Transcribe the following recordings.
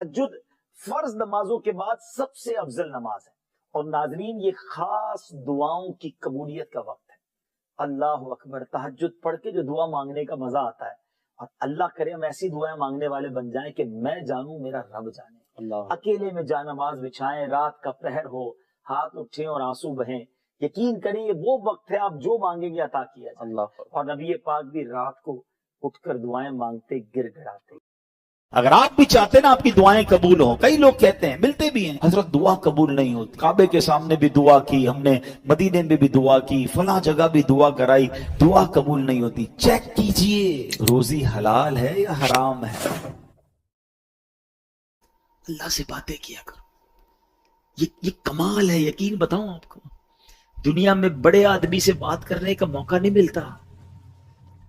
تہجد فرض نمازوں کے بعد سب سے افضل نماز ہے، اور ناظرین یہ خاص دعاؤں کی قبولیت کا وقت ہے۔ اللہ اکبر، تہجد پڑھ کے جو دعا مانگنے کا مزہ آتا ہے، اور اللہ کرے ہم ایسی دعائیں مانگنے والے بن جائیں کہ میں جانوں میرا رب جانے۔ اللہ اکیلے میں جا نماز بچھائیں، رات کا پہر ہو، ہاتھ اٹھیں اور آنسو بہیں، یقین کریں یہ وہ وقت ہے آپ جو مانگیں گے عطا کیا جائے۔ اللہ اور نبی پاک بھی رات کو اٹھ کر دعائیں مانگتے گر گڑاتے۔ اگر آپ بھی چاہتے ہیں نا آپ کی دعائیں قبول ہوں، کئی لوگ کہتے ہیں، ملتے بھی ہیں، حضرت دعا قبول نہیں ہوتی، کعبے کے سامنے بھی دعا کی ہم نے، مدینے میں بھی دعا کی، فلاں جگہ بھی دعا کرائی، دعا قبول نہیں ہوتی۔ چیک کیجئے روزی حلال ہے یا حرام ہے۔ اللہ سے باتیں کیا کرو، یہ کمال ہے۔ یقین بتاؤں آپ کو، دنیا میں بڑے آدمی سے بات کرنے کا موقع نہیں ملتا،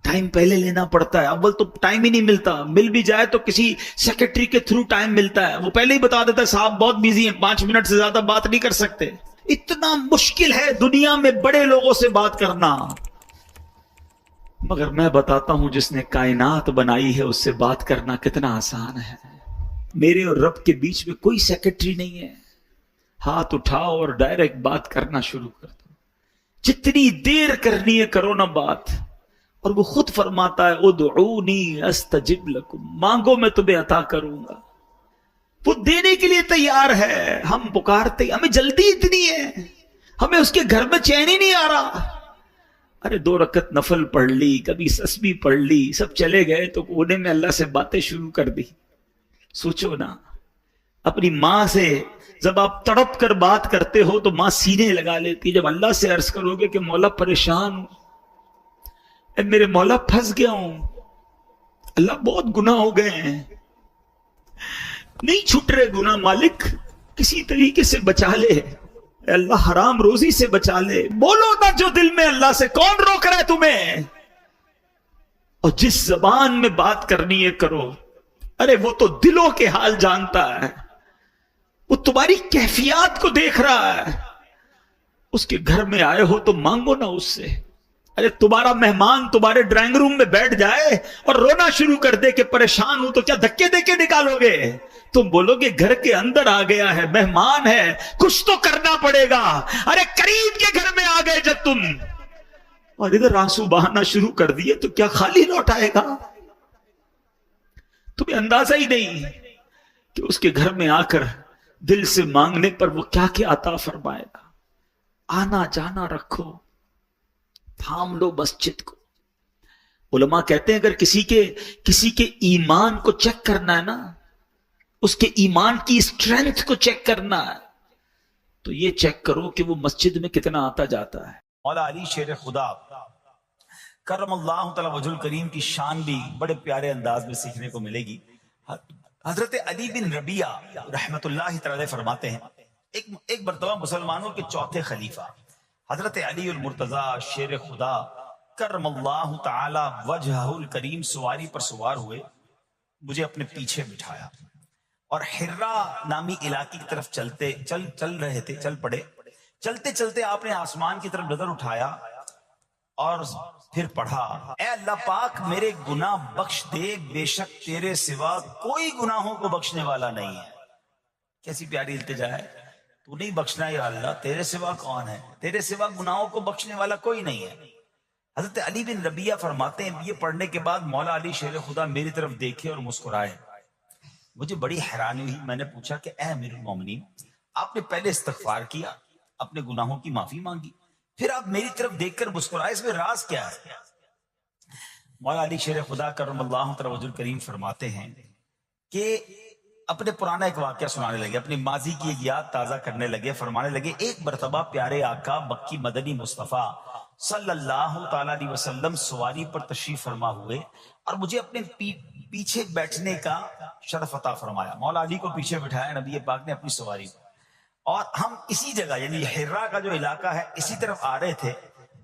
ٹائم پہلے لینا پڑتا ہے، اول تو ٹائم ہی نہیں ملتا، مل بھی جائے تو کسی سیکرٹری کے تھرو ٹائم ملتا ہے، وہ پہلے ہی بتا دیتا ہے صاحب بہت بیزی ہیں، 5 منٹ سے زیادہ بات نہیں کر سکتے۔ اتنا مشکل ہے دنیا میں بڑے لوگوں سے بات کرنا، مگر میں بتاتا ہوں جس نے کائنات بنائی ہے اس سے بات کرنا کتنا آسان ہے۔ میرے اور رب کے بیچ میں کوئی سیکرٹری نہیں ہے، ہاتھ اٹھاؤ اور ڈائریکٹ بات کرنا شروع کر دو، جتنی دیر کرنی ہے کرو نا بات، اور وہ خود فرماتا ہے ادعونی استجب لکم، مانگو میں تمہیں عطا کروں گا، وہ دینے کے لیے تیار ہے۔ ہم پکارتے، ہمیں جلدی اتنی ہے، ہمیں اس کے گھر میں چین ہی نہیں آ رہا۔ ارے 2 رکعت نفل پڑھ لی، کبھی تسبیح پڑھ لی، سب چلے گئے تو کونے میں اللہ سے باتیں شروع کر دی۔ سوچو نا، اپنی ماں سے جب آپ تڑپ کر بات کرتے ہو تو ماں سینے لگا لیتی، جب اللہ سے عرض کرو گے کہ مولا پریشان ہوں، اے میرے مولا پھنس گیا ہوں، اللہ بہت گناہ ہو گئے ہیں، نہیں چھٹ رہے گناہ، مالک کسی طریقے سے بچا لے، اے اللہ حرام روزی سے بچا لے، بولو نا جو دل میں اللہ سے، کون روک رہا ہے تمہیں؟ اور جس زبان میں بات کرنی ہے کرو۔ ارے وہ تو دلوں کے حال جانتا ہے، وہ تمہاری کیفیات کو دیکھ رہا ہے۔ اس کے گھر میں آئے ہو تو مانگو نا اس سے۔ ارے تمہارا مہمان تمہارے ڈرائنگ روم میں بیٹھ جائے اور رونا شروع کر دے کہ پریشان ہوں، تو کیا دھکے دے کے نکالو گے؟ تم بولو گے گھر کے اندر آ گیا ہے، مہمان ہے، کچھ تو کرنا پڑے گا۔ ارے قریب کے گھر میں آ گئے جب تم اور ادھر آنسو بہانا شروع کر دیے تو کیا خالی لوٹ آئے گا؟ تمہیں اندازہ ہی نہیں کہ اس کے گھر میں آ کر دل سے مانگنے پر وہ کیا کیا عطا فرمائے گا۔ آنا جانا رکھو، تھام لو مسجد کو۔ علماء کہتے ہیں اگر کسی کے ایمان کو چیک کرنا ہے نا، اس کے ایمان کی اسٹرینتھ کو چیک کرنا ہے، تو یہ چیک کرو کہ وہ مسجد میں کتنا آتا جاتا ہے۔ مولا علی شیر خدا کرم اللہ تعالی وجہ الکریم کی شان بھی بڑے پیارے انداز میں سیکھنے کو ملے گی۔ حضرت علی بن ربیعہ رحمت اللہ تعالی فرماتے ہیں ایک مرتبہ مسلمانوں کے چوتھے خلیفہ حضرت علی المرتضی شیر خدا کرم اللہ تعالی وجہہ الکریم سواری پر سوار ہوئے، مجھے اپنے پیچھے بٹھایا اور حرہ نامی علاقے کی طرف چل رہے تھے، چل پڑے۔ چلتے چلتے آپ نے آسمان کی طرف نظر اٹھایا اور پھر پڑھا، اے اللہ پاک میرے گناہ بخش دے، بے شک تیرے سوا کوئی گناہوں کو بخشنے والا نہیں ہے۔ کیسی پیاری التجا ہے، تو نہیں بخشنا یا اللہ، تیرے سوا کون ہے؟ تیرے سوا گناہوں کو بخشنے والا کوئی نہیں ہے۔ حضرت علی بن ربیعہ فرماتے ہیں یہ پڑھنے کے بعد مولا علی شیر خدا میری طرف دیکھے اور مسکرائے۔ مجھے بڑی حیرانی ہوئی، میں نے پوچھا کہ اے امیر المومنین، آپ نے پہلے استغفار کیا، اپنے گناہوں کی معافی مانگی، پھر آپ میری طرف دیکھ کر مسکرائے، اس میں راز کیا ہے؟ مولا علی شیر خدا کرم اللہ تعالی وجہ الکریم فرماتے ہیں کہ اپنے پرانا ایک واقعہ سنانے لگے، اپنی ماضی کی ایک یاد تازہ کرنے لگے۔ فرمانے لگے ایک مرتبہ پیارے آقا مکی مدنی مصطفیٰ صلی اللہ تعالی علیہ وسلم سواری پر تشریف فرما ہوئے اور مجھے اپنے پیچھے بیٹھنے کا شرف عطا فرمایا۔ مولا علی کو پیچھے بٹھایا نبی پاک نے اپنی سواری پر، اور ہم اسی جگہ یعنی حرہ کا جو علاقہ ہے اسی طرف آ رہے تھے،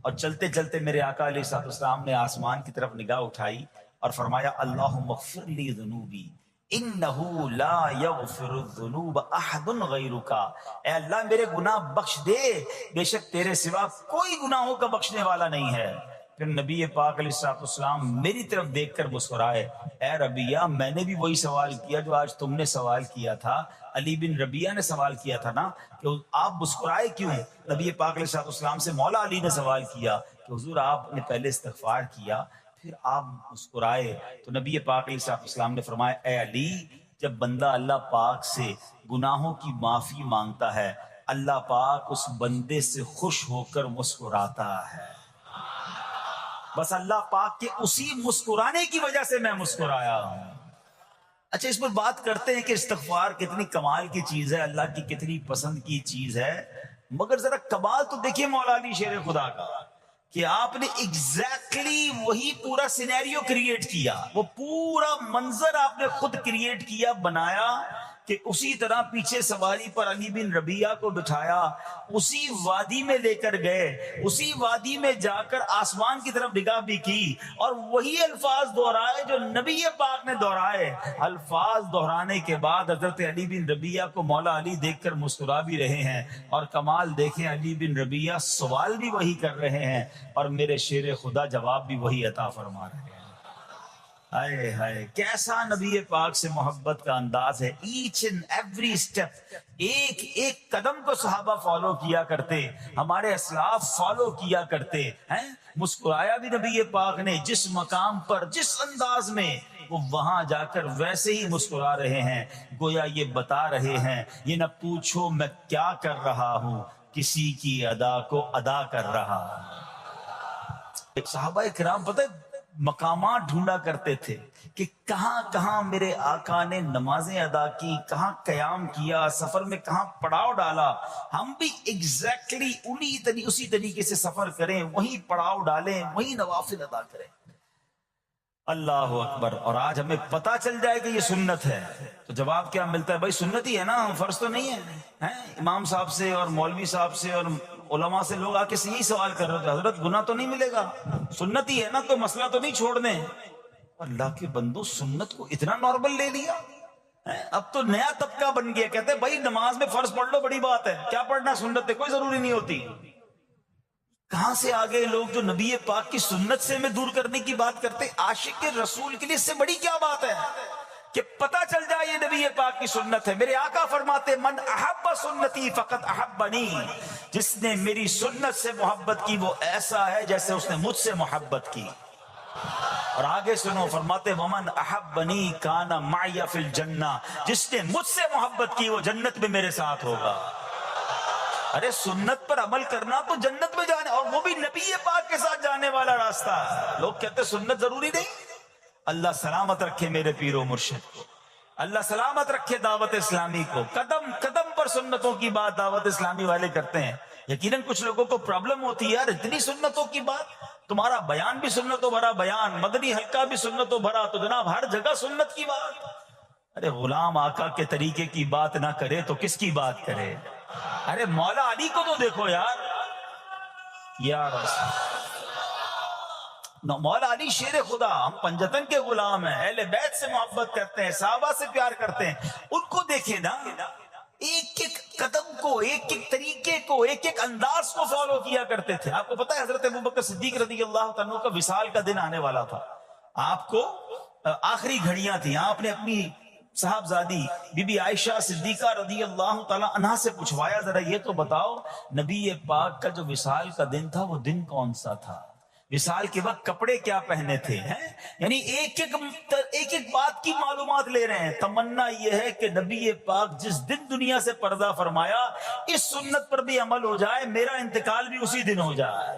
اور چلتے چلتے میرے آقا علیہ الصلوۃ والسلام نے آسمان کی طرف نگاہ اٹھائی اور فرمایا اللہم اغفر لی ذنوبی انہ لا یغفر الذنوب احد غیرک، اے اللہ میرے گناہ بخش دے، بے شک تیرے سوا کوئی گناہوں کا بخشنے والا نہیں ہے۔ پھر نبی پاک علیہ السلام میری طرف دیکھ کر مسکرائے، اے ربیہ میں نے بھی وہی سوال کیا جو آج تم نے سوال کیا تھا، علی بن ربیہ نے سوال کیا تھا نا کہ آپ مسکرائے کیوں؟ نبی پاک علیہ السلام سے مولا علی نے سوال کیا کہ حضور آپ نے پہلے استغفار کیا پھر آپ مسکرائے، تو نبی پاک علیہ السلام نے فرمایا اے علی، جب بندہ اللہ پاک سے گناہوں کی معافی مانگتا ہے اللہ پاک اس بندے سے خوش ہو کر مسکراتا ہے، بس اللہ پاک کے اسی مسکرانے کی وجہ سے میں مسکرایا ہوں۔ اچھا اس پر بات کرتے ہیں کہ استغفار کتنی کمال کی چیز ہے، اللہ کی کتنی پسند کی چیز ہے، مگر ذرا کمال تو دیکھیے مولا علی شیر خدا کا کہ آپ نے ایگزیکٹلی وہی پورا سینیریو کریٹ کیا، وہ پورا منظر آپ نے خود کریٹ کیا، بنایا کہ اسی طرح پیچھے سواری پر علی بن ربیہ کو بٹھایا، اسی وادی میں لے کر گئے، اسی وادی میں جا کر آسمان کی طرف نگاہ بھی کی اور وہی الفاظ دہرائے جو نبی پاک نے دہرائے۔ الفاظ دہرانے کے بعد حضرت علی بن ربیہ کو مولا علی دیکھ کر مسکرا بھی رہے ہیں، اور کمال دیکھیں علی بن ربیہ سوال بھی وہی کر رہے ہیں اور میرے شیر خدا جواب بھی وہی عطا فرما رہے ہیں۔ ہائے ہائے کیسا نبی پاک سے محبت کا انداز ہے، ایچ اینڈ ایوری اسٹیپ، ایک ایک قدم کو صحابہ فالو کیا کرتے، ہمارے اسلاف فالو کیا کرتے ہیں۔ مسکرایا بھی نبی پاک نے جس مقام پر جس انداز میں، وہ وہاں جا کر ویسے ہی مسکرا رہے ہیں، گویا یہ بتا رہے ہیں یہ نہ پوچھو میں کیا کر رہا ہوں، کسی کی ادا کو ادا کر رہا ہوں۔ ایک صحابہ کرام پتہ مقامات ڈھونڈا کرتے تھے کہ کہاں کہاں میرے آقا نے نمازیں ادا کی، کہاں قیام کیا، سفر میں کہاں پڑاؤ ڈالا، ہم بھی ایگزیکٹلی اسی طریقے سے سفر کریں، وہیں پڑاؤ ڈالیں، وہیں نوافل ادا کریں۔ اللہ اکبر۔ اور آج ہمیں پتا چل جائے کہ یہ سنت ہے تو جواب کیا ملتا ہے؟ بھائی سنت ہی ہے نا، فرض تو نہیں ہے۔ امام صاحب سے اور مولوی صاحب سے اور علماء سے لوگ آ کے یہی سوال کر رہے تھے، حضرت گناہ تو نہیں ملے گا، سنت ہی ہے نا، کوئی مسئلہ تو نہیں چھوڑ دیں۔ اللہ کے بندو سنت کو اتنا نارمل لے لیا، اب تو نیا طبقہ بن گیا، کہتے ہیں بھائی نماز میں فرض پڑھ لو، بڑی بات ہے، کیا پڑھنا سنت ہے کوئی ضروری نہیں ہوتی۔ کہاں سے آگے لوگ جو نبی پاک کی سنت سے ہمیں دور کرنے کی بات کرتے، عاشق رسول کے لیے اس سے بڑی کیا بات ہے کہ پتہ چل جائے یہ نبی پاک کی سنت ہے۔ میرے آقا فرماتے من احب سنتی فقط احبنی، جس نے میری سنت سے محبت کی وہ ایسا ہے جیسے اس نے مجھ سے محبت کی۔ اور آگے سنو، فرماتے ومن احبنی کان معی فی الجنہ، جس نے مجھ سے محبت کی وہ جنت میں میرے ساتھ ہوگا۔ ارے سنت پر عمل کرنا تو جنت میں جانے، اور وہ بھی نبی پاک کے ساتھ جانے والا راستہ ہے۔ لوگ کہتے سنت ضروری نہیں۔ اللہ سلامت رکھے میرے پیر و مرشد کو، اللہ سلامت رکھے دعوت اسلامی کو، قدم قدم پر سنتوں کی بات دعوت اسلامی والے کرتے ہیں۔ یقیناً کچھ لوگوں کو پرابلم ہوتی ہے، یار اتنی سنتوں کی بات، تمہارا بیان بھی سنتوں بھرا بیان، مدنی حلقہ بھی سنتوں بھرا، تو جناب ہر جگہ سنت کی بات۔ ارے غلام آقا کے طریقے کی بات نہ کرے تو کس کی بات کرے؟ ارے مولا علی کو تو دیکھو یار مولا علی شیر خدا، ہم پنجتن کے غلام ہیں، اہل بیت سے محبت کرتے ہیں، صحابہ سے پیار کرتے ہیں، ان کو دیکھیں نا، ایک ایک قدم کو، ایک ایک طریقے کو، ایک ایک انداز کو فالو کیا کرتے تھے۔ آپ کو پتا ہے حضرت ابوبکر صدیق رضی اللہ تعالیٰ کا وصال کا دن آنے والا تھا، آپ کو آخری گھڑیاں تھیں، آپ نے اپنی صاحبزادی بی بی عائشہ صدیقہ رضی اللہ تعالیٰ عنہا سے پوچھوایا ذرا یہ تو بتاؤ نبی پاک کا جو وصال کا دن تھا وہ دن کون سا تھا، وصال کے وقت کپڑے کیا پہنے تھے، یعنی ایک ایک بات کی معلومات لے رہے ہیں۔ تمنا یہ ہے کہ نبی پاک جس دن دنیا سے پردہ فرمایا اس سنت پر بھی عمل ہو جائے، میرا انتقال بھی اسی دن ہو جائے۔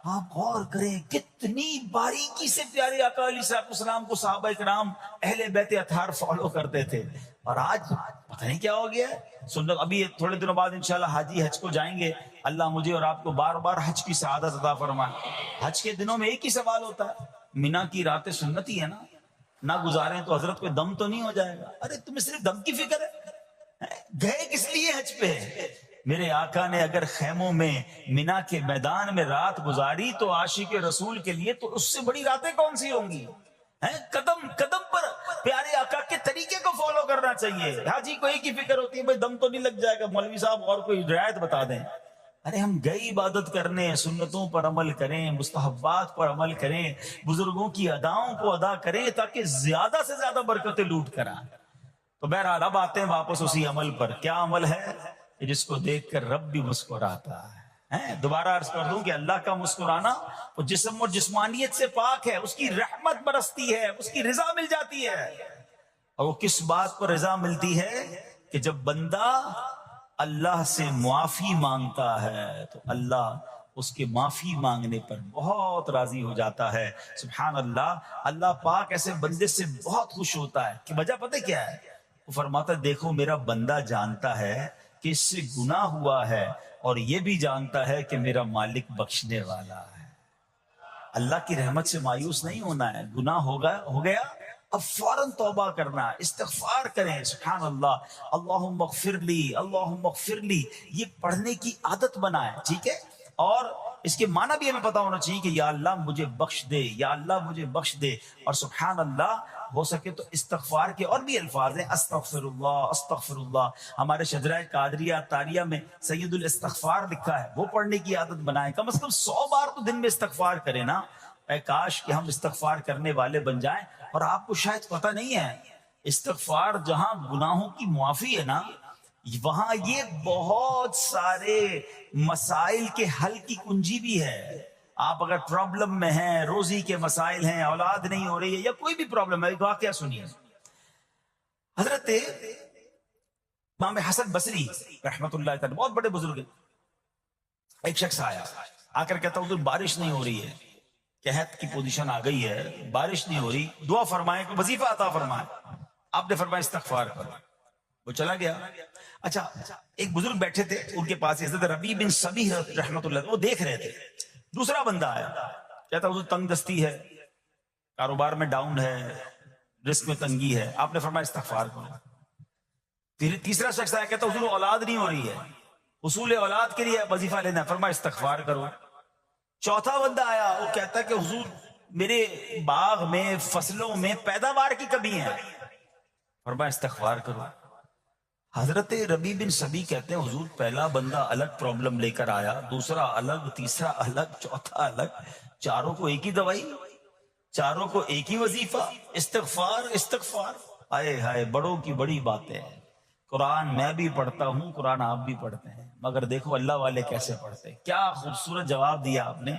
آپ غور کریں کتنی باریکی سے پیارے آقا علیہ السلام کو صحابہ کرام اہل بیت اطہار فالو کرتے تھے، اور آج پتہ نہیں کیا ہو گیا ہے سنت۔ ابھی تھوڑے دنوں بعد انشاءاللہ حاجی حج کو جائیں گے، اللہ مجھے اور آپ کو بار بار حج کی سعادت عطا فرمائے۔ حج کے دنوں میں ایک ہی سوال ہوتا ہے، مینا کی راتیں سنتی ہے نا، نہ گزاریں تو حضرت کوئی دم تو نہیں ہو جائے گا۔ ارے تمہیں صرف دم کی فکر ہے، گئے کس لیے حج پہ؟ میرے آقا نے اگر خیموں میں مینا کے میدان میں رات گزاری تو عاشق رسول کے لیے تو اس سے بڑی راتیں کون سی ہوں گی؟ قدم قدم پر پیارے آقا کے طریقے کو فالو کرنا چاہیے۔ حاجی کو ایک ہی فکر ہوتی ہے بھائی دم تو نہیں لگ جائے گا، مولوی صاحب اور کوئی رعایت بتا دیں۔ ارے ہم گئے عبادت کرنے، سنتوں پر عمل کریں، مستحبات پر عمل کریں، بزرگوں کی اداؤں کو ادا کریں تاکہ زیادہ سے زیادہ برکتیں لوٹ کر آئیں۔ تو بہرحال اب آتے ہیں واپس اسی عمل پر۔ کیا عمل ہے؟ جس کو دیکھ کر رب بھی مسکراتا ہے۔ دوبارہ عرض کر دوں کہ اللہ کا مسکرانا وہ جسم اور جسمانیت سے پاک ہے، اس کی رحمت برستی ہے، اس کی رضا مل جاتی ہے۔ اور وہ کس بات پر رضا ملتی ہے؟ کہ جب بندہ اللہ سے معافی مانگتا ہے تو اللہ اس کے معافی مانگنے پر بہت راضی ہو جاتا ہے۔ سبحان اللہ، اللہ پاک ایسے بندے سے بہت خوش ہوتا ہے۔ کہ وجہ پتہ کیا ہے؟ وہ فرماتا ہے دیکھو میرا بندہ جانتا ہے کہ اس سے گناہ ہوا ہے، اور یہ بھی جانتا ہے کہ میرا مالک بخشنے والا ہے۔ اللہ کی رحمت سے مایوس نہیں ہونا ہے۔ گناہ ہو گیا اب فوراً توبہ کرنا، استغفار کریں۔ سبحان اللہ، اللہم اغفر لی، اللہم اغفر لی، یہ پڑھنے کی عادت بنائیں، ٹھیک ہے؟ اور اس کے معنی بھی ہمیں پتا ہونا چاہیے کہ یا اللہ مجھے بخش دے، یا اللہ مجھے بخش دے۔ اور سبحان اللہ، ہو سکے تو استغفار کے اور بھی الفاظ ہیں، استغفر اللہ، استغفر اللہ۔ ہمارے شجرہ قادریہ طاریہ میں سید الاستغفار لکھا ہے، وہ پڑھنے کی عادت بنائیں۔ کم از کم 100 بار تو دن میں استغفار کریں نا۔ اے کاش کہ ہم استغفار کرنے والے بن جائیں۔ اور آپ کو شاید پتہ نہیں ہے، استغفار جہاں گناہوں کی معافی ہے نا، وہاں یہ بہت سارے مسائل کے حل کی کنجی بھی ہے۔ آپ اگر پرابلم میں ہیں، روزی کے مسائل ہیں، اولاد نہیں ہو رہی ہے، یا کوئی بھی پرابلم ہے، واقعہ سنیے۔ حضرت امام حسن بصری رحمت اللہ تعالی بہت بڑے بزرگ ہیں، ایک شخص آیا، آ کر کہتا حضور بارش نہیں ہو رہی ہے، قحط کی پوزیشن آ گئی ہے، بارش نہیں ہو رہی، دعا فرمائیں، کوئی وظیفہ عطا فرمائیں۔ آپ نے فرمایا استغفار کرو۔ وہ چلا گیا۔ اچھا، ایک بزرگ بیٹھے تھے ان کے پاس، حضرت ربیع بن صبیح رحمت اللہ، وہ دیکھ رہے تھے۔ دوسرا بندہ آیا، کہتا حضور تنگ دستی ہے، کاروبار میں ڈاؤن ہے، رزق میں تنگی ہے۔ آپ نے فرمایا استغفار کرو۔ پھر تیسرا شخص آیا، کہتا حضور اولاد نہیں ہو رہی ہے، حصول اولاد کے لیے وظیفہ لینا ہے، فرمایا استغفار کرو۔ چوتھا بندہ آیا، وہ کہتا کہ حضور میرے باغ میں، فصلوں میں پیداوار کی کمی ہے، فرمایا استغفار کرو۔ حضرت ربیع بن صبیح کہتے ہیں حضور پہلا بندہ الگ پرابلم لے کر آیا، دوسرا الگ، تیسرا الگ، چوتھا الگ، چاروں کو ایک ہی دوائی، چاروں کو ایک ہی وظیفہ، استغفار استغفار۔ آئے ہائے، بڑوں کی بڑی باتیں ہیں۔ قرآن میں بھی پڑھتا ہوں، قرآن آپ بھی پڑھتے ہیں، مگر دیکھو اللہ والے کیسے پڑھتے ہیں۔ کیا خوبصورت جواب دیا آپ نے۔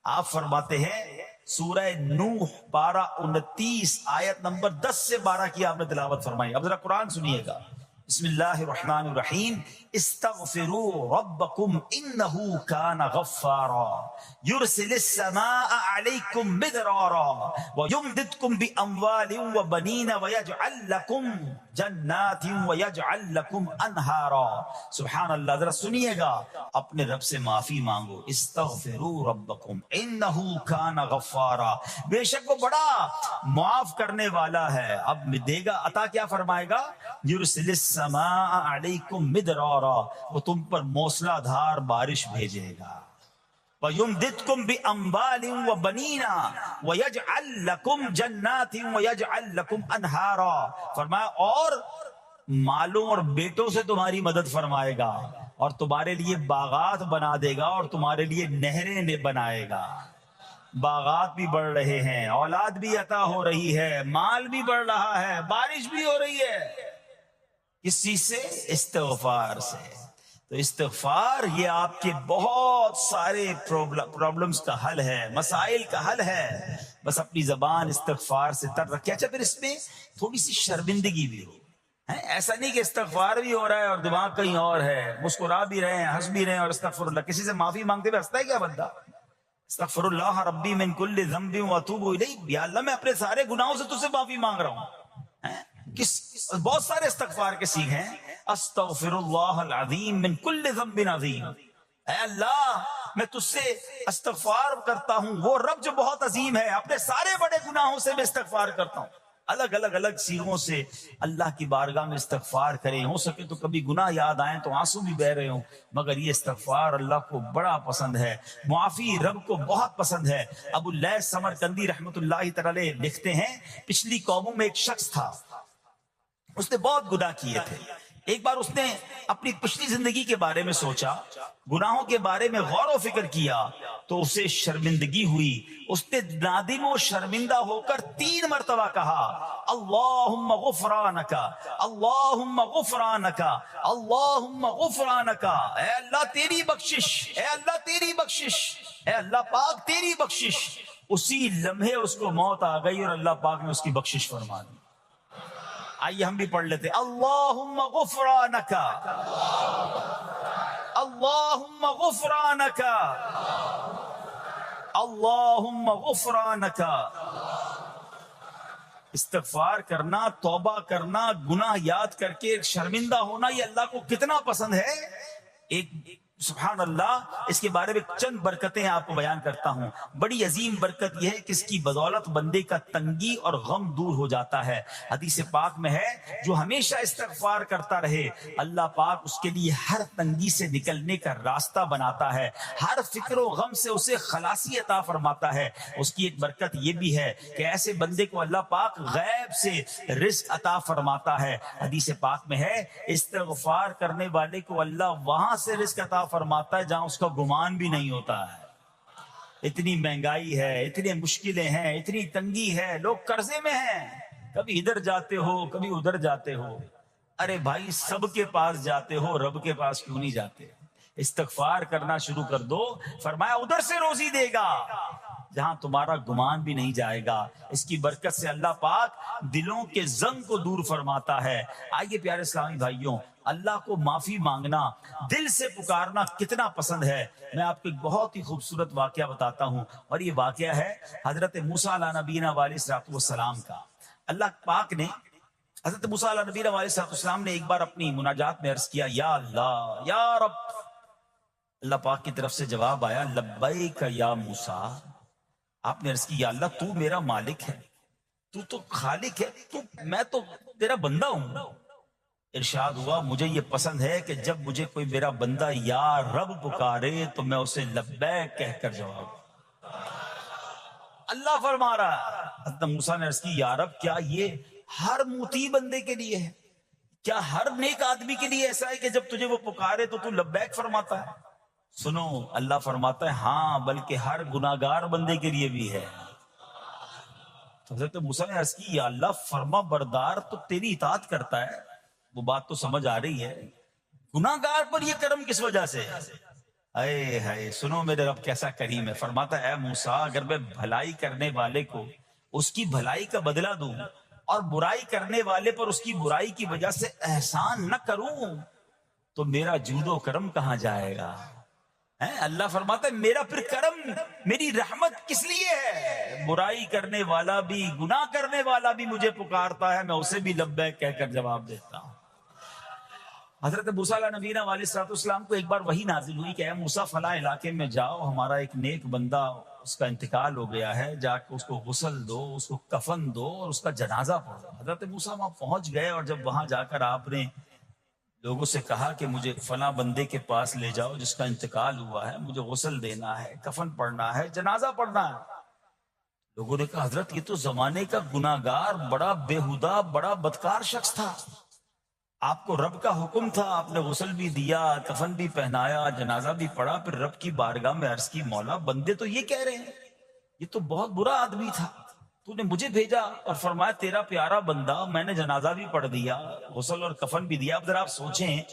آپ فرماتے ہیں سورہ نوح پارہ 29 آیت نمبر 10 سے 12 کی آپ نے تلاوت فرمائی۔ اب ذرا قرآن سنیے گا۔ بسم اللہ الرحمن الرحیم، استغفروا ربکم انہو کان غفارا یرسل السماء علیکم مدرارا ویمددکم باموال وبنین ویجعل لکم جنات ویجعل لکم انہارا۔ سبحان اللہ، ذرا سنیے گا، اپنے رب سے معافی مانگو۔ استغفروا ربکم انہو کان غفارا، بے شک وہ بڑا معاف کرنے والا ہے۔ اب دے گا عطا، کیا فرمائے گا؟ یرسل السماء علیکم مدرارا، وہ تم پر موسلا دھار بارش بھیجے گا۔ وَيُمْدِدْكُمْ بِأَمْوَالٍ وَبَنِينَ وَيَجْعَلْ لَكُمْ جَنَّاتٍ وَيَجْعَلْ لَكُمْ أَنْهَارًا، فرمایا اور مالوں اور بیٹوں سے تمہاری مدد فرمائے گا، اور تمہارے لیے باغات بنا دے گا، اور تمہارے لیے نہریں بنائے گا۔ باغات بھی بڑھ رہے ہیں، اولاد بھی عطا ہو رہی ہے، مال بھی بڑھ رہا ہے، بارش بھی ہو رہی ہے۔ کس چیز سے؟ استغفار سے۔ تو استغفار یہ آپ کے بہت سارے پرابلمز کا حل ہے، مسائل کا حل ہے۔ بس اپنی زبان استغفار سے تر رکھے۔ اچھا، پھر اس میں تھوڑی سی شرمندگی بھی ہو، ایسا نہیں کہ استغفار بھی ہو رہا ہے اور دماغ کہیں اور ہے، مسکرا بھی رہے ہیں، ہنس بھی رہے ہیں، اور استغفر اللہ، کسی سے معافی مانگتے ہوئے ہنستا ہے کیا بندہ؟ استغفر اللہ ربی من کل ذنب واتوب الیہ، یا اللہ میں اپنے سارے گناہوں سے تجھ سے معافی مانگ رہا ہوں۔ بہت سارے استغفار کے سیکھ ہیں، استغفر اللہ العظیم من کل ذنب عظیم، اے اللہ میں تجھ سے استغفار کرتا ہوں، وہ رب جو بہت عظیم ہے، اپنے سارے بڑے گناہوں سے میں استغفار کرتا ہوں۔ الگ الگ سیغوں سے اللہ کی بارگاہ میں استغفار کریں۔ ہو سکے تو کبھی گناہ یاد آئیں تو آنسو بھی بہ رہے ہوں، مگر یہ استغفار اللہ کو بڑا پسند ہے، معافی رب کو بہت پسند ہے۔ ابو اللیث سمرقندی رحمت اللہ تعالی لکھتے ہیں، پچھلی قوموں میں ایک شخص تھا، اس نے بہت گناہ کیے تھے، ایک بار اس نے اپنی پچھلی زندگی کے بارے میں سوچا، گناہوں کے بارے میں غور و فکر کیا تو اسے شرمندگی ہوئی. اس نے نادم و شرمندہ ہو کر 3 مرتبہ کہا اللہم غفرانک، اللہم غفرانک، اللہم غفرانک. اے اللہ تیری بخشش، اے اللہ تیری بخشش، اے اللہ پاک تیری بخشش. اسی لمحے اس کو موت آ گئی اور اللہ پاک نے اس کی بخشش فرما دی. آئیے ہم بھی پڑھ لیتے اللہم غفرانک، اللہم غفرانک، اللہم غفرانک. استغفار کرنا، توبہ کرنا، گناہ یاد کر کے شرمندہ ہونا، یہ اللہ کو کتنا پسند ہے. ایک سبحان اللہ، اس کے بارے میں چند برکتیں آپ کو بیان کرتا ہوں. بڑی عظیم برکت یہ ہے کہ اس کی بدولت بندے کا تنگی اور غم دور ہو جاتا ہے. حدیث پاک میں ہے جو ہمیشہ استغفار کرتا رہے اللہ پاک اس کے لیے ہر تنگی سے نکلنے کا راستہ بناتا ہے، ہر فکر و غم سے اسے خلاصی عطا فرماتا ہے. اس کی ایک برکت یہ بھی ہے کہ ایسے بندے کو اللہ پاک غیب سے رزق عطا فرماتا ہے. حدیث پاک میں ہے استغفار کرنے والے کو اللہ وہاں سے رزق عطا فرماتا ہے جہاں اس کا گمان بھی نہیں ہوتا ہے. اتنی مہنگائی ہے، اتنی مشکلیں ہیں، اتنی تنگی ہے، لوگ قرضے میں ہیں، کبھی ادھر جاتے ہو کبھی ادھر جاتے ہو. ارے بھائی سب کے پاس جاتے ہو، رب کے پاس کیوں نہیں جاتے؟ استغفار کرنا شروع کر دو، فرمایا ادھر سے روزی دے گا جہاں تمہارا گمان بھی نہیں جائے گا. اس کی برکت سے اللہ پاک دلوں کے زنگ کو دور فرماتا ہے. آئیے پیارے اسلامی بھائیوں، اللہ کو معافی مانگنا، دل سے پکارنا کتنا پسند ہے. میں آپ کو ایک بہت ہی خوبصورت واقعہ بتاتا ہوں، اور یہ واقعہ ہے حضرت موسیٰ علیہ نبینا علیہ السلام کا. اللہ پاک نے حضرت موسیٰ علیہ نبینا علیہ السلام نے ایک بار اپنی مناجات میں عرض کیا یا اللہ یا رب. اللہ پاک کی طرف سے جواب آیا لبیک یا موسیٰ. آپ نے عرض کی یا اللہ تو میرا مالک ہے، تو خالق ہے، میں تو تیرا بندہ ہوں. ارشاد ہوا مجھے یہ پسند ہے کہ جب مجھے کوئی میرا بندہ یا رب پکارے تو میں اسے لبیک کہہ کر جواب. اللہ فرما رہا ہے. حضرت موسیٰ نے عرض کی یا رب کیا یہ ہر موتی بندے کے لیے ہے؟ کیا ہر نیک آدمی کے لیے ایسا ہے کہ جب تجھے وہ پکارے تو لبیک فرماتا ہے؟ سنو اللہ فرماتا ہے ہاں بلکہ ہر گناہگار بندے کے لیے بھی ہے. تو حضرت موسیٰ نے عرض کی یا اللہ فرما بردار تو تیری اطاعت کرتا ہے، وہ بات تو سمجھ آ رہی ہے، گناہگار پر یہ کرم کس وجہ سے؟ اے ہائے سنو میرے رب کیسا کریم ہے. فرماتا ہے اے موسیٰ اگر میں بھلائی کرنے والے کو اس کی بھلائی کا بدلہ دوں اور برائی کرنے والے پر اس کی برائی کی وجہ سے احسان نہ کروں تو میرا جود و کرم کہاں جائے گا؟ اللہ فرماتا ہے میرا پھر کرم، میری رحمت کس لیے ہے؟ برائی کرنے والا بھی، گناہ کرنے والا بھی مجھے پکارتا ہے، میں اسے بھی لبیک کہہ کر جواب دیتا ہوں. حضرت موسیٰ علیہ نبینا علیہ السلام کو ایک بار وحی نازل ہوئی کہ اے موسیٰ فلاں علاقے میں جاؤ، ہمارا ایک نیک بندہ اس کا انتقال ہو گیا ہے، جا کے اس کو غسل دو، اس کو کفن دو اور اس کا جنازہ پڑھو. حضرت موسیٰ وہاں پہنچ گئے اور جب وہاں جا کر آپ نے لوگوں سے کہا کہ مجھے فلاں بندے کے پاس لے جاؤ جس کا انتقال ہوا ہے، مجھے غسل دینا ہے، کفن پڑھنا ہے، جنازہ پڑھنا ہے. لوگوں نے کہا حضرت یہ تو زمانے کا گناہگار، بڑا بےہودہ، بڑا بدکار شخص تھا، آپ کو رب کا حکم تھا، آپ نے غسل بھی دیا، کفن بھی پہنایا، جنازہ بھی پڑھا، پھر رب کی بارگاہ میں عرض کی مولا بندے تو یہ کہہ رہے ہیں یہ تو بہت برا آدمی تھا، تو نے مجھے بھیجا اور فرمایا تیرا پیارا بندہ، میں نے جنازہ بھی پڑھ دیا، غسل اور کفن بھی دیا. اب ذرا آپ سوچیں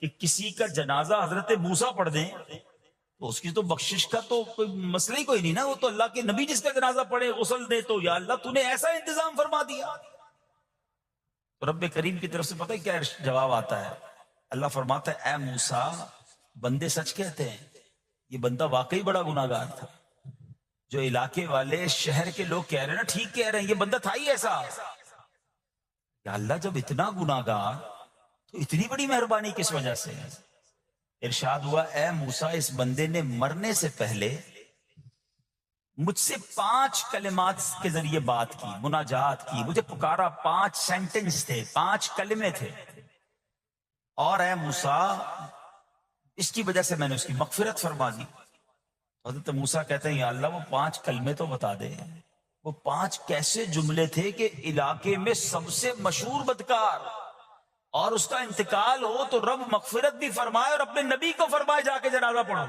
کہ کسی کا جنازہ حضرت موسیٰ پڑھ دیں تو اس کی تو بخشش کا تو کوئی مسئلہ ہی کوئی نہیں نا، وہ تو اللہ کے نبی جس کا جنازہ پڑھے غسل دے تو یا اللہ تو نے ایسا انتظام فرما دیا. تو رب کریم کی طرف سے پتہ ہے کیا جواب آتا ہے؟ اللہ فرماتا ہے اے موسیٰ بندے سچ کہتے ہیں، یہ بندہ واقعی بڑا گناہگار تھا. جو علاقے والے شہر کے لوگ کہہ رہے ہیں نا ٹھیک کہہ رہے ہیں، یہ بندہ تھا ہی ایسا. یا اللہ جب اتنا گناہگار تو اتنی بڑی مہربانی کس وجہ سے؟ ارشاد ہوا اے موسیٰ اس بندے نے مرنے سے پہلے مجھ سے 5 کلمات کے ذریعے بات کی، مناجات کی، مجھے پکارا، 5 سینٹنس تھے، 5 کلمے تھے، اور اے موسیٰ اس کی وجہ سے میں نے اس کی مغفرت فرما دی. حضرت موسیٰ کہتے ہیں یا اللہ وہ 5 کلمے تو بتا دے، وہ 5 کیسے جملے تھے کہ علاقے میں سب سے مشہور بدکار اور اس کا انتقال ہو تو رب مغفرت بھی فرمائے اور اپنے نبی کو فرمائے جا کے جنازہ پڑھو.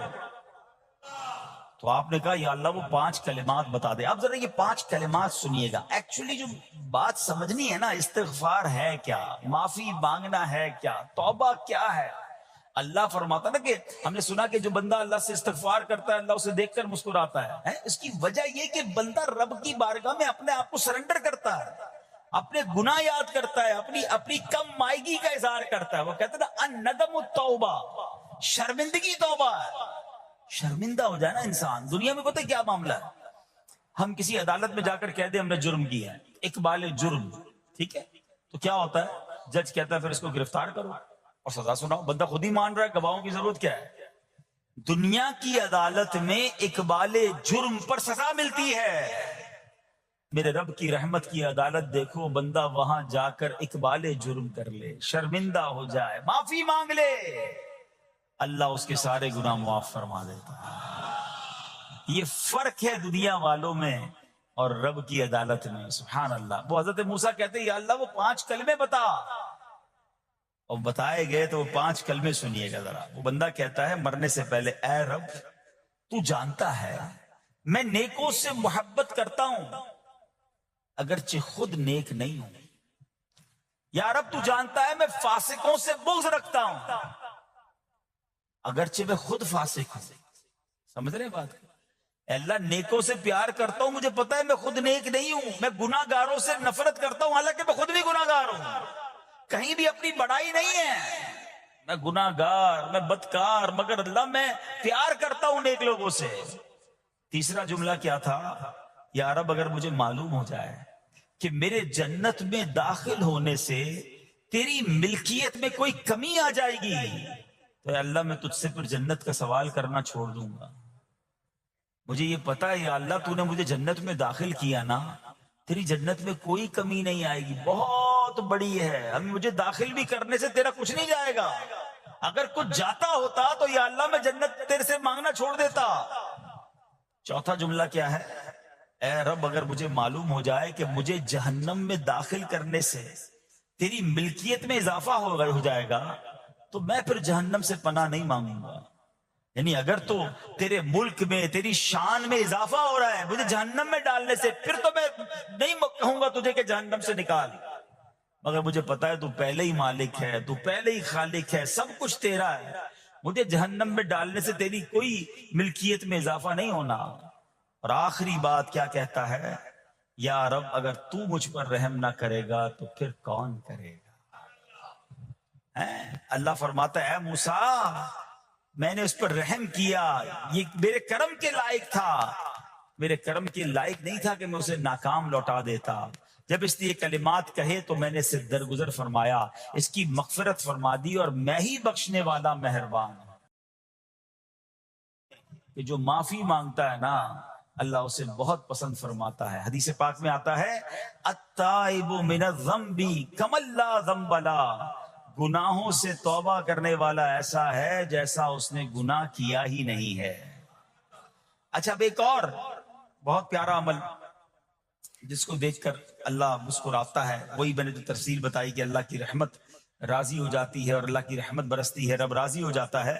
تو آپ نے کہا یا اللہ وہ 5 کلمات بتا دے. آپ ذرا یہ 5 کلمات سنیے گا. ایکچولی جو بات سمجھنی ہے نا، استغفار ہے کیا، معافی مانگنا ہے کیا، توبہ کیا ہے. اللہ فرماتا نا کہ ہم نے سنا کہ جو بندہ اللہ سے استغفار کرتا ہے اللہ اسے دیکھ کر مسکراتا ہے. اس کی وجہ یہ کہ بندہ رب کی بارگاہ میں اپنے آپ کو سرنڈر کرتا ہے، اپنے گناہ یاد کرتا ہے، اپنی کم مائگی کا اظہار کرتا ہے. وہ کہتے ہیں نا الندم التوبہ، شرمندگی توبہ ہے. شرمندہ ہو جائے نا انسان. دنیا میں پتہ کیا معاملہ ہے، ہم کسی عدالت میں جا کر کہہ دیں ہم نے جرم کیا ہے، اقبال جرم، ٹھیک ہے، تو کیا ہوتا ہے، جج کہتا ہے پھر اس کو گرفتار کرو اور سزا سناؤ. بندہ خود ہی مان رہا ہے، گواہوں کی ضرورت کیا ہے. دنیا کی عدالت میں اقبال جرم پر سزا ملتی ہے. میرے رب کی رحمت کی عدالت دیکھو، بندہ وہاں جا کر اقبال جرم کر لے، شرمندہ ہو جائے، معافی مانگ لے، اللہ اس کے سارے گناہ معاف فرما دیتا ہے. یہ فرق ہے دنیا والوں میں اور رب کی عدالت میں. سبحان اللہ. وہ حضرت موسیٰ کہتے ہیں یا اللہ وہ 5 کلمے بتا، اور بتائے گئے تو وہ 5 کلمے سنیے گا ذرا. وہ بندہ کہتا ہے مرنے سے پہلے اے رب تو جانتا ہے میں نیکوں سے محبت کرتا ہوں اگرچہ خود نیک نہیں ہوں. یا رب تو جانتا ہے میں فاسقوں سے بغض رکھتا ہوں اگرچہ میں خود فاسق ہوں. سمجھ رہے بات؟ اے اللہ نیکوں سے پیار کرتا ہوں، مجھے پتا ہے میں خود نیک نہیں ہوں. میں گناہ گاروں سے نفرت کرتا ہوں حالانکہ میں خود بھی گناہ گار ہوں. کہیں بھی اپنی بڑائی نہیں ہے، میں گناہ گار، میں بدکار، مگر اللہ میں پیار کرتا ہوں نیک لوگوں سے. تیسرا جملہ کیا تھا، یا رب اگر مجھے معلوم ہو جائے کہ میرے جنت میں داخل ہونے سے تیری ملکیت میں کوئی کمی آ جائے گی تو اے اللہ میں تجھ سے پھر جنت کا سوال کرنا چھوڑ دوں گا. مجھے یہ پتا ہے یا اللہ تو نے مجھے جنت میں داخل کیا نا، تیری جنت میں کوئی کمی نہیں آئے گی، بہت بڑی ہے، اب مجھے داخل بھی کرنے سے تیرا کچھ نہیں جائے گا. اگر کچھ جاتا ہوتا تو یا اللہ میں جنت تیرے سے مانگنا چھوڑ دیتا. چوتھا جملہ کیا ہے، اے رب اگر مجھے معلوم ہو جائے کہ مجھے جہنم میں داخل کرنے سے تیری ملکیت میں اضافہ ہو جائے گا تو میں پھر جہنم سے پناہ نہیں مانگوں گا. یعنی اگر تو تیرے ملک میں تیری شان میں اضافہ ہو رہا ہے مجھے جہنم میں ڈالنے سے، پھر تو میں نہیں کہوں گا تجھے کہ جہنم سے نکال. مگر مجھے پتا ہے تو پہلے ہی مالک ہے، تو پہلے ہی خالق ہے، سب کچھ تیرا ہے، مجھے جہنم میں ڈالنے سے تیری کوئی ملکیت میں اضافہ نہیں ہونا. اور آخری بات کیا کہتا ہے، یا رب اگر تو مجھ پر رحم نہ کرے گا تو پھر کون کرے گا. اللہ فرماتا ہے اے موسیٰ میں نے اس پر رحم کیا، یہ میرے کرم کے لائق تھا، میرے کرم کے لائق نہیں تھا کہ میں اسے ناکام لوٹا دیتا. جب اس نے یہ کلمات کہے تو میں نے اسے درگزر فرمایا، اس کی مغفرت فرما دی، اور میں ہی بخشنے والا مہربان ہوں. کہ جو معافی مانگتا ہے نا اللہ اسے بہت پسند فرماتا ہے. حدیث پاک میں آتا ہے التائب من الذنب کمن لا ذنب له، گناہوں سے توبہ کرنے والا ایسا ہے جیسا اس نے گناہ کیا ہی نہیں ہے. اچھا اب ایک اور بہت پیارا عمل جس کو دیکھ کر اللہ مسکراتا ہے، وہی میں نے جو تفصیل بتائی کہ اللہ کی رحمت راضی ہو جاتی ہے اور اللہ کی رحمت برستی ہے، رب راضی ہو جاتا ہے.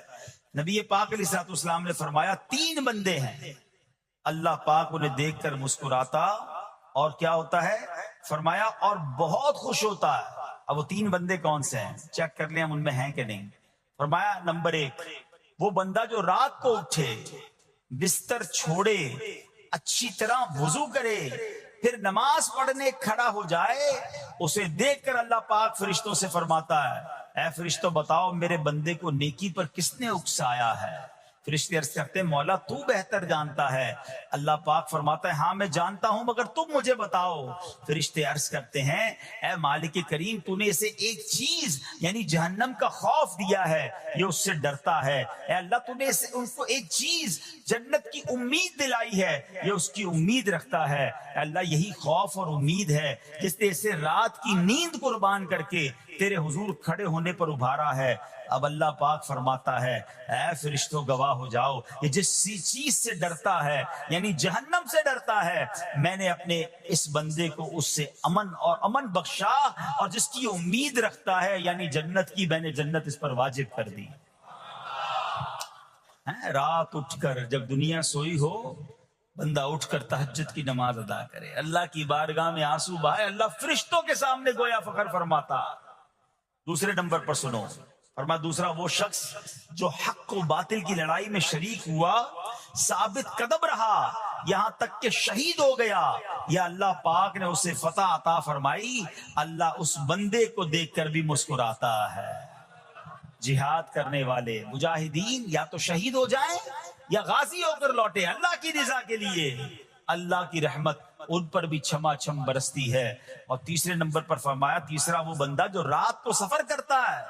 نبی پاک علیہ الصلوۃ والسلام نے فرمایا 3 بندے ہیں اللہ پاک انہیں دیکھ کر مسکراتا اور کیا ہوتا ہے، فرمایا اور بہت خوش ہوتا ہے. اب وہ 3 بندے کون سے ہیں چیک کر لیں ہم ان میں ہیں کہ نہیں. فرمایا نمبر 1 وہ بندہ جو رات کو اٹھے، بستر چھوڑے، اچھی طرح وضو کرے، پھر نماز پڑھنے کھڑا ہو جائے، اسے دیکھ کر اللہ پاک فرشتوں سے فرماتا ہے اے فرشتوں بتاؤ میرے بندے کو نیکی پر کس نے اکسایا ہے. فرشتے عرض کرتے ہیں مولا تو بہتر جانتا ہے. اللہ پاک فرماتا ہے ہاں میں جانتا ہوں مگر تم مجھے بتاؤ. فرشتے عرض کرتے ہیں اے مالک کریم تو نے اسے ایک چیز یعنی جہنم کا خوف دیا ہے، یہ اس سے ڈرتا ہے. اے اللہ تو نے ان کو ایک چیز جنت کی امید دلائی ہے، یہ اس کی امید رکھتا ہے. اے اللہ یہی خوف اور امید ہے جس نے اسے رات کی نیند قربان کر کے تیرے حضور کھڑے ہونے پر ابھارا ہے. اب اللہ پاک فرماتا ہے اے فرشتوں گواہ ہو جاؤ, یہ جس چیز سے ڈرتا ہے یعنی جہنم سے ڈرتا ہے, میں نے اپنے اس بندے کو اس سے امن بخشا, اور جس کی امید رکھتا ہے یعنی جنت کی, میں نے جنت اس پر واجب کر دی. رات اٹھ کر جب دنیا سوئی ہو, بندہ اٹھ کر تہجد کی نماز ادا کرے, اللہ کی بارگاہ میں آنسو بہائے, اللہ فرشتوں کے سامنے گویا فخر فرماتا. دوسرے نمبر پر سنو, فرما دوسرا وہ شخص جو حق و باطل کی لڑائی میں شریک ہوا, ثابت قدم رہا, یہاں تک کہ شہید ہو گیا, یا اللہ پاک نے اسے فتح عطا فرمائی, اللہ اس بندے کو دیکھ کر بھی مسکراتا ہے. جہاد کرنے والے مجاہدین یا تو شہید ہو جائیں یا غازی ہو کر لوٹے اللہ کی رضا کے لیے, اللہ کی رحمت ان پر بھی چھما چھم برستی ہے. اور تیسرے نمبر پر فرمایا تیسرا وہ بندہ جو رات کو سفر کرتا ہے,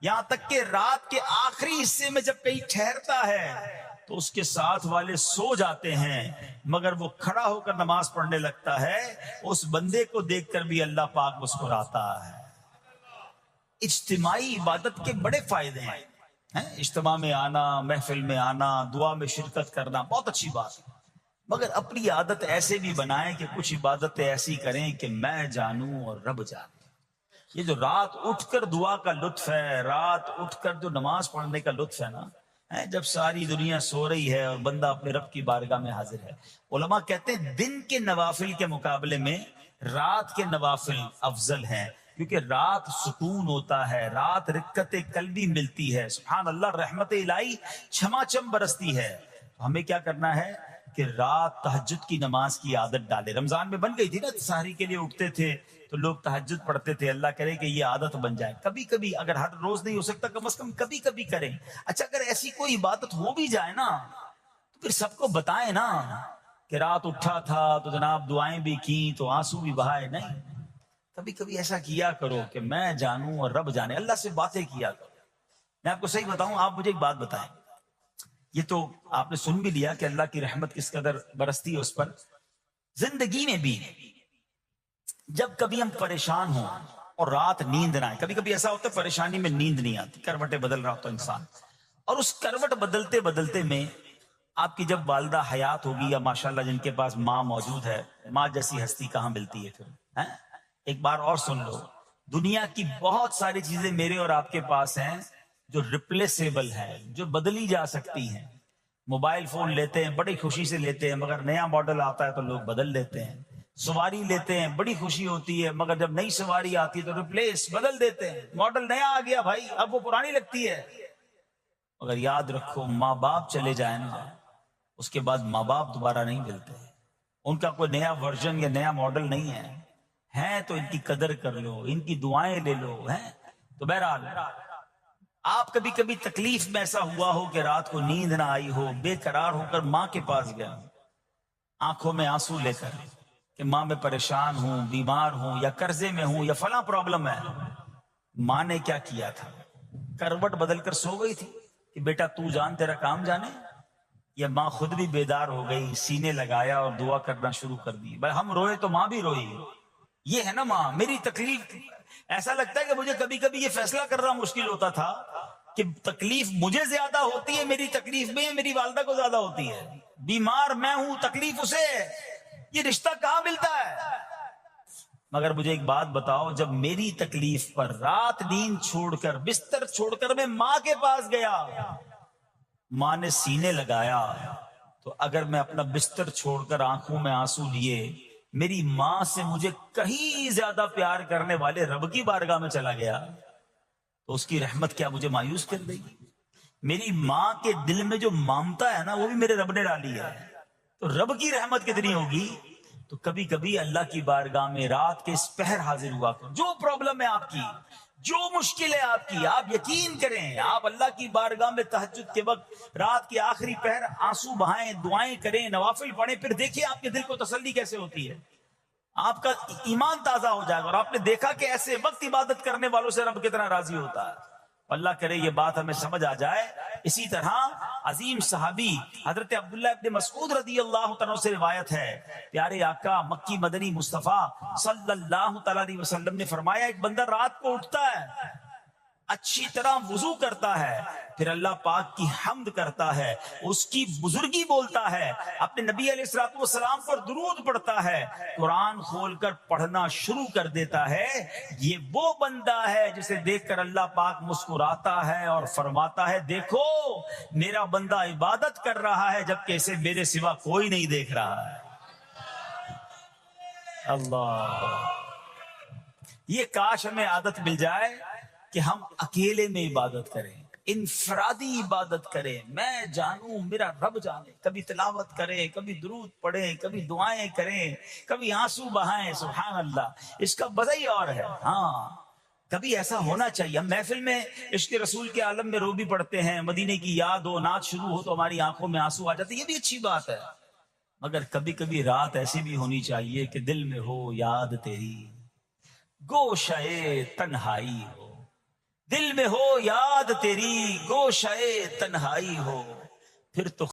یہاں تک کہ رات کے آخری حصے میں جب کہیں ٹھہرتا ہے تو اس کے ساتھ والے سو جاتے ہیں, مگر وہ کھڑا ہو کر نماز پڑھنے لگتا ہے, اس بندے کو دیکھ کر بھی اللہ پاک مسکراتا ہے. اجتماعی عبادت کے بڑے فائدے ہیں. اجتماع میں آنا, محفل میں آنا, دعا میں شرکت کرنا بہت اچھی بات ہے, مگر اپنی عادت ایسے بھی بنائیں کہ کچھ عبادتیں ایسی کریں کہ میں جانوں اور رب جانے. یہ جو رات اٹھ کر دعا کا لطف ہے, رات اٹھ کر جو نماز پڑھنے کا لطف ہے نا, جب ساری دنیا سو رہی ہے اور بندہ اپنے رب کی بارگاہ میں حاضر ہے. علماء کہتے ہیں دن کے نوافل کے مقابلے میں رات کے نوافل افضل ہیں, کیونکہ رات سکون ہوتا ہے, رات رکت قلبی ملتی ہے, سبحان اللہ, رحمت الہی چھما چھم برستی ہے. ہمیں کیا کرنا ہے کہ رات تہجد کی نماز کی عادت ڈالے. رمضان میں بن گئی تھی نا, سحری کے لیے اٹھتے تھے تو لوگ تہجد پڑھتے تھے. اللہ کرے کہ یہ عادت بن جائے. کبھی کبھی, اگر ہر روز نہیں ہو سکتا کم از کم کبھی کبھی کریں. اچھا اگر ایسی کوئی عبادت ہو بھی جائے نا تو پھر سب کو بتائیں نا کہ رات اٹھا تھا تو جناب دعائیں بھی کی تو آنسو بھی بہائے. نہیں, کبھی کبھی ایسا کیا کرو کہ میں جانوں اور رب جانے, اللہ سے باتیں کیا کرو. میں آپ کو صحیح بتاؤں, آپ مجھے ایک بات بتائیں, یہ تو آپ نے سن بھی لیا کہ اللہ کی رحمت کس قدر برستی ہے اس پر. زندگی میں بھی جب کبھی ہم پریشان ہوں اور رات نیند نہ آئے, کبھی کبھی ایسا ہوتا ہے پریشانی میں نیند نہیں آتی, کروٹیں بدل رہا ہوتا ہے انسان, اور اس کروٹ بدلتے بدلتے میں آپ کی جب والدہ حیات ہوگی یا ماشاءاللہ جن کے پاس ماں موجود ہے, ماں جیسی ہستی کہاں ملتی ہے پھر. ایک بار اور سن لو, دنیا کی بہت ساری چیزیں میرے اور آپ کے پاس ہیں جو ریپلیسیبل ہے, جو بدلی جا سکتی ہیں. موبائل فون لیتے ہیں, بڑی خوشی سے لیتے ہیں, مگر نیا ماڈل آتا ہے تو لوگ بدل لیتے ہیں. سواری لیتے ہیں, بڑی خوشی ہوتی ہے, مگر جب نئی سواری آتی ہے تو ریپلیس بدل دیتے ہیں. ماڈل نیا آ گیا بھائی, اب وہ پرانی لگتی ہے. مگر یاد رکھو, ماں باپ چلے جائیں نا, اس کے بعد ماں باپ دوبارہ نہیں ملتے. ان کا کوئی نیا ورژن یا نیا ماڈل نہیں ہے. تو ان کی قدر کر لو, ان کی دعائیں لے لو. تو بہرحال آپ کبھی کبھی تکلیف میں ایسا ہوا ہو کہ رات کو نیند نہ آئی ہو, بے قرار ہو کر ماں کے پاس گیا, آنکھوں میں آنسو لے کر کہ ماں میں پریشان ہوں, بیمار ہوں, یا قرضے میں ہوں, یا فلاں پرابلم ہے. ماں نے کیا کیا تھا, کروٹ بدل کر سو گئی تھی کہ بیٹا تو جان تیرا کام جانے, یا ماں خود بھی بیدار ہو گئی, سینے لگایا اور دعا کرنا شروع کر دی. بھائی ہم روئے تو ماں بھی روئی. یہ ہے نا ماں. میری تکلیف, ایسا لگتا ہے کہ مجھے کبھی کبھی یہ فیصلہ کرنا مشکل ہوتا تھا کہ تکلیف مجھے زیادہ ہوتی ہے میری تکلیف میں, میری والدہ کو زیادہ ہوتی ہے. بیمار میں ہوں, تکلیف اسے, یہ رشتہ کہاں ملتا ہے. مگر مجھے ایک بات بتاؤ, جب میری تکلیف پر رات نیند چھوڑ کر, بستر چھوڑ کر میں ماں کے پاس گیا, ماں نے سینے لگایا, تو اگر میں اپنا بستر چھوڑ کر آنکھوں میں آنسو لیے میری ماں سے مجھے کہیں زیادہ پیار کرنے والے رب کی بارگاہ میں چلا گیا, تو اس کی رحمت کیا مجھے مایوس کر دے گی. میری ماں کے دل میں جو ممتا ہے نا, وہ بھی میرے رب نے ڈالی ہے. تو رب کی رحمت کتنی ہوگی. تو کبھی کبھی اللہ کی بارگاہ میں رات کے اس پہر حاضر ہوا کرو. جو پرابلم ہے آپ کی, جو مشکل ہے آپ کی, آپ یقین کریں, آپ اللہ کی بارگاہ میں تہجد کے وقت رات کے آخری پہر آنسو بہائیں, دعائیں کریں, نوافل پڑھیں, پھر دیکھیں آپ کے دل کو تسلی کیسے ہوتی ہے. آپ کا ایمان تازہ ہو جائے گا, اور آپ نے دیکھا کہ ایسے وقت عبادت کرنے والوں سے رب کتنا راضی ہوتا ہے. اللہ کرے یہ بات ہمیں سمجھ آ جائے. اسی طرح عظیم صحابی حضرت عبداللہ ابن مسعود رضی اللہ تعالیٰ سے روایت ہے، پیارے آقا مکی مدنی مصطفیٰ صلی اللہ تعالیٰ علیہ وسلم نے فرمایا، ایک بندہ رات کو اٹھتا ہے، اچھی طرح وضو کرتا ہے، پھر اللہ پاک کی حمد کرتا ہے، اس کی بزرگی بولتا ہے، اپنے نبی علیہ الصلوۃ والسلام پر درود پڑھتا ہے، قرآن کھول کر پڑھنا شروع کر دیتا ہے. یہ وہ بندہ ہے جسے دیکھ کر اللہ پاک مسکراتا ہے اور فرماتا ہے، دیکھو میرا بندہ عبادت کر رہا ہے جبکہ اسے میرے سوا کوئی نہیں دیکھ رہا ہے. اللہ، یہ کاش ہمیں عادت مل جائے کہ ہم اکیلے میں عبادت کریں، انفرادی عبادت کریں، میں جانوں میرا رب جانے. کبھی تلاوت کریں، کبھی درود پڑھیں، کبھی دعائیں کریں، کبھی آنسو بہائیں. سبحان اللہ، اس کا مزہ ہی اور ہے. ہاں، کبھی ایسا ہونا چاہیے. ہم محفل میں عشق رسول کے عالم میں رو بھی پڑھتے ہیں، مدینے کی یاد ہو، نعت شروع ہو تو ہماری آنکھوں میں آنسو آ جاتے، یہ بھی اچھی بات ہے. مگر کبھی کبھی رات ایسی بھی ہونی چاہیے کہ دل میں ہو یاد تیری، گوشے تنہائی ہو. دل میں ہو یاد تیری، گوشے تنہائی ہو، پھر تو